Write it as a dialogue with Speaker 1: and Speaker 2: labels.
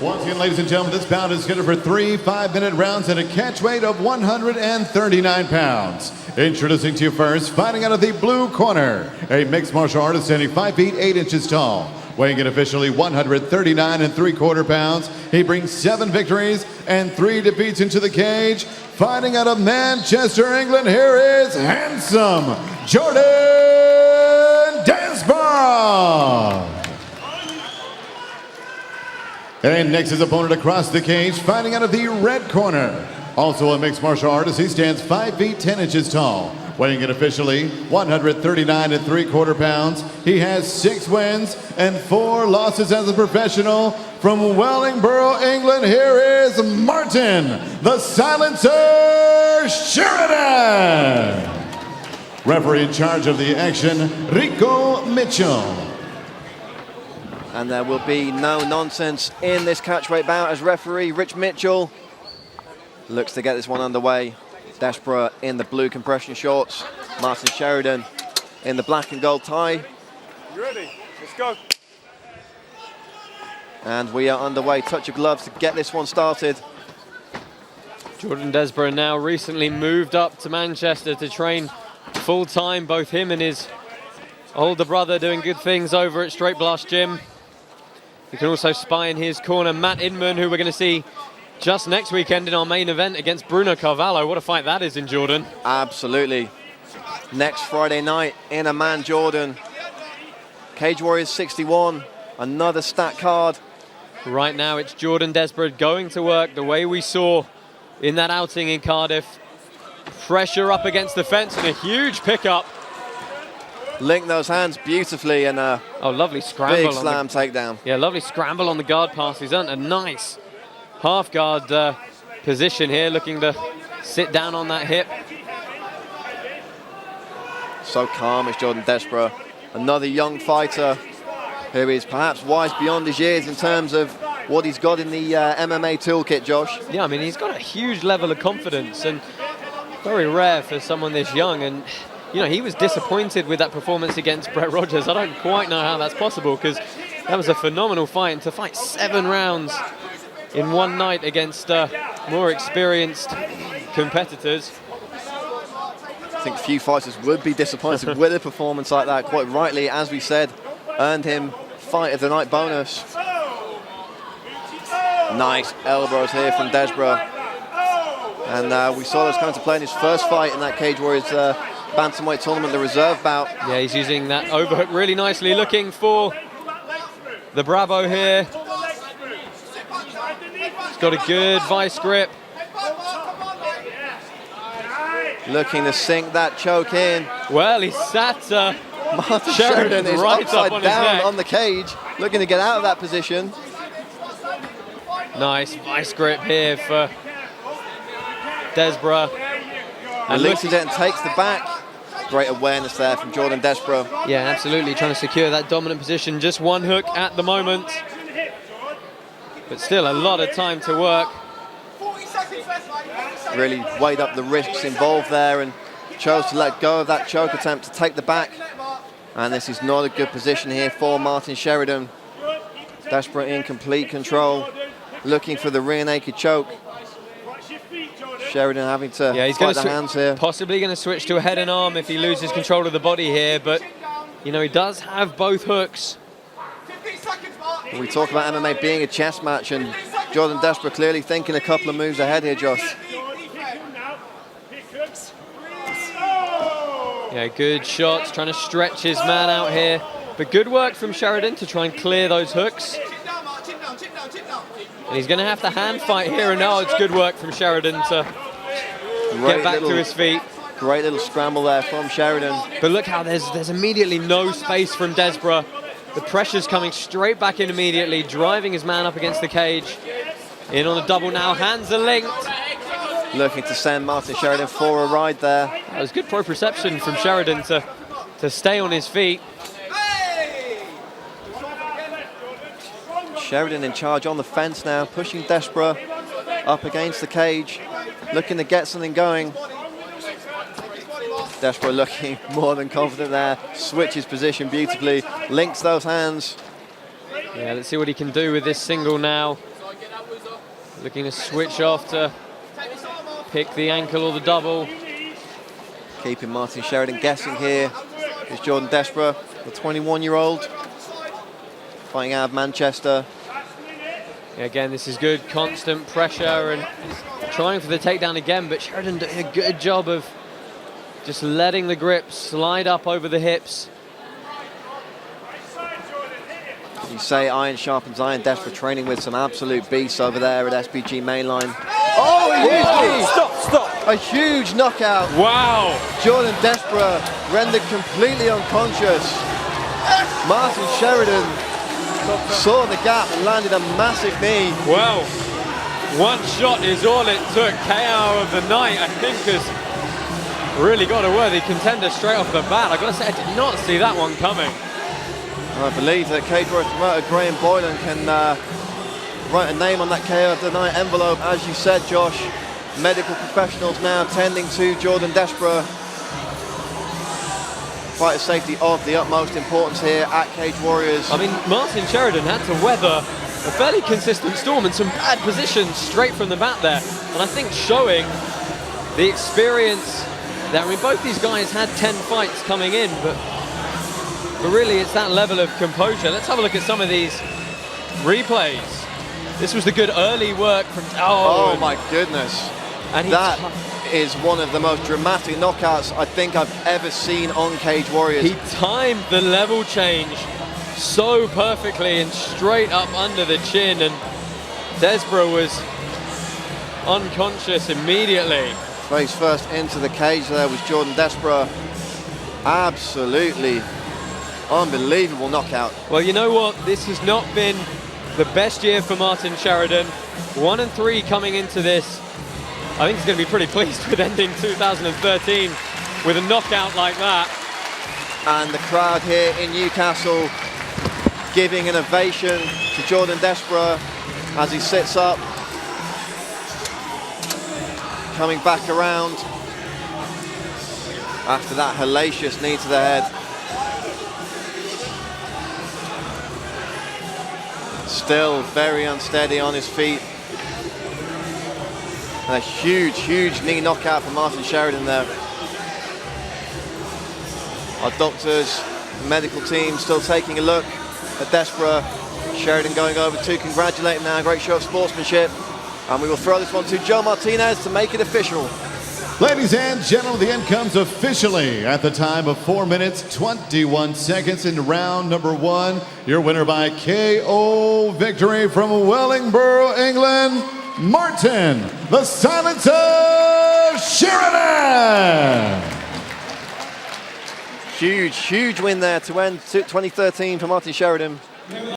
Speaker 1: Once again, ladies and gentlemen, this bout is scheduled for 3 5-minute rounds at a catch weight of 139 pounds. Introducing to you first, fighting out of the blue corner, a mixed martial artist standing 5 feet 8 inches tall. Weighing in officially 139 3/4 pounds. He brings 7 victories and 3 defeats into the cage. Fighting out of Manchester, England, here is handsome Jordan Desborough. And next, his opponent across the cage, fighting out of the red corner. Also a mixed martial artist, he stands 5 feet 10 inches tall. Weighing in officially 139 3/4 pounds. He has 6 wins and 4 losses as a professional. From Wellingborough, England, here is Martin, the Silencer Sheridan. Referee in charge of the action, Rico Mitchell.
Speaker 2: And there will be no nonsense in this catchweight bout as referee Rich Mitchell looks to get this one underway. Desborough in the blue compression shorts, Martin Sheridan in the black and gold tie.
Speaker 3: You ready? Let's go.
Speaker 2: And we are underway. Touch of gloves to get this one started.
Speaker 4: Jordan Desborough now recently moved up to Manchester to train full-time, both him and his older brother doing good things over at Straight Blast Gym. You can also spy in his corner Matt Inman, who we're going to see just next weekend in our main event against Bruno Carvalho. What a fight that is in Jordan.
Speaker 2: Absolutely. Next Friday night in Amman, Jordan. Cage Warriors 61, another stat card.
Speaker 4: Right now it's Jordan Desborough going to work the way we saw in that outing in Cardiff. Pressure up against the fence and a huge pickup.
Speaker 2: Link those hands beautifully and a
Speaker 4: lovely scramble.
Speaker 2: Big slam takedown.
Speaker 4: Yeah, lovely scramble on the guard pass. He's done a nice half guard position here, looking to sit down on that hip.
Speaker 2: So calm is Jordan Desborough. Another young fighter who is perhaps wise beyond his years in terms of what he's got in the MMA toolkit, Josh.
Speaker 4: Yeah, I mean, he's got a huge level of confidence and very rare for someone this young. And you know, he was disappointed with that performance against Brett Rogers. I don't quite know how that's possible because that was a phenomenal fight. And to fight 7 rounds in one night against more experienced competitors.
Speaker 2: I think few fighters would be disappointed with a performance like that. Quite rightly, as we said, earned him Fight of the Night bonus. Nice elbows here from Desborough. And we saw those come to play in his first fight in that Cage Warriors bantamweight tournament, the reserve bout.
Speaker 4: Yeah, he's using that overhook really nicely, looking for the Bravo here. He's got a good vice grip.
Speaker 2: Looking to sink that choke in.
Speaker 4: Well, he sat
Speaker 2: Martin Sheridan is
Speaker 4: right
Speaker 2: upside down on the cage, looking to get out of that position.
Speaker 4: Nice vice grip here for Desborough.
Speaker 2: Releases it and takes the back. Great awareness there from Jordan Desborough.
Speaker 4: Yeah, absolutely, trying to secure that dominant position. Just one hook at the moment. But still a lot of time to work.
Speaker 2: Really weighed up the risks involved there and chose to let go of that choke attempt to take the back. And this is not a good position here for Martin Sheridan. Desborough in complete control, looking for the rear naked choke. Sheridan having to fight the hands here.
Speaker 4: Possibly going to switch to a head and arm if he loses control of the body here, but you know, he does have both hooks.
Speaker 2: We talk about MMA being a chess match, and Jordan Desborough clearly thinking a couple of moves ahead here, Josh.
Speaker 4: Yeah, good shots, trying to stretch his man out here. But good work from Sheridan to try and clear those hooks. And he's going to have to hand fight here and now. It's good work from Sheridan to get back to his feet.
Speaker 2: Great little scramble there from Sheridan.
Speaker 4: But look how there's immediately no space from Desborough. The pressure's coming straight back in immediately, driving his man up against the cage. In on a double now, hands are linked.
Speaker 2: Looking to send Martin Sheridan for a ride there.
Speaker 4: That was good proprioception from Sheridan to stay on his feet.
Speaker 2: Sheridan in charge on the fence now, pushing Desborough up against the cage, looking to get something going. Desborough looking more than confident there, switches position beautifully, links those hands.
Speaker 4: Yeah, let's see what he can do with this single now. Looking to switch off to pick the ankle or the double.
Speaker 2: Keeping Martin Sheridan guessing here is Jordan Desborough, the 21-year-old, fighting out of Manchester.
Speaker 4: Again, this is good, constant pressure and trying for the takedown again, but Sheridan doing a good job of just letting the grip slide up over the hips.
Speaker 2: You say iron sharpens iron. Desborough training with some absolute beasts over there at SBG Mainline. Oh, a huge knee!
Speaker 3: Stop.
Speaker 2: A huge knockout.
Speaker 3: Wow.
Speaker 2: Jordan Desborough rendered completely unconscious. Martin Sheridan saw the gap and landed a massive knee.
Speaker 4: Well, one shot is all it took. KO of the night, I think, has really got a worthy contender straight off the bat. I've got to say, I did not see that one coming.
Speaker 2: I believe that Cage Warriors promoter Graham Boylan can write a name on that KO of the night envelope. As you said, Josh, medical professionals now tending to Jordan Desborough. Fighter safety of the utmost importance here at Cage Warriors.
Speaker 4: I mean, Martin Sheridan had to weather a fairly consistent storm in some bad positions straight from the bat there. And I think showing the experience there. I mean, both these guys had 10 fights coming in, but really it's that level of composure. Let's have a look at some of these replays. This was the good early work from...
Speaker 2: Oh my goodness.
Speaker 4: And
Speaker 2: that is one of the most dramatic knockouts I think I've ever seen on Cage Warriors.
Speaker 4: He timed the level change so perfectly and straight up under the chin, and Desborough was unconscious immediately.
Speaker 2: Face first into the cage there was Jordan Desborough. Absolutely unbelievable knockout.
Speaker 4: Well, you know what? This has not been the best year for Martin Sheridan. 1-3 coming into this. I think he's going to be pretty pleased with ending 2013 with a knockout like that.
Speaker 2: And the crowd here in Newcastle giving an ovation to Jordan Desborough as he sits up, coming back around after that hellacious knee to the head. Still very unsteady on his feet. And a huge knee knockout for Martin Sheridan there. Our doctors, medical team still taking a look at Desborough. Sheridan going over to congratulate him now. Great show of sportsmanship. And we will throw this one to Joe Martinez to make it official.
Speaker 1: Ladies and gentlemen, the end comes officially at the time of 4 minutes, 21 seconds in round number 1. Your winner by KO victory from Wellingborough, England, Martin, the Silencer Sheridan.
Speaker 2: Huge win there to end 2013 for Martin Sheridan.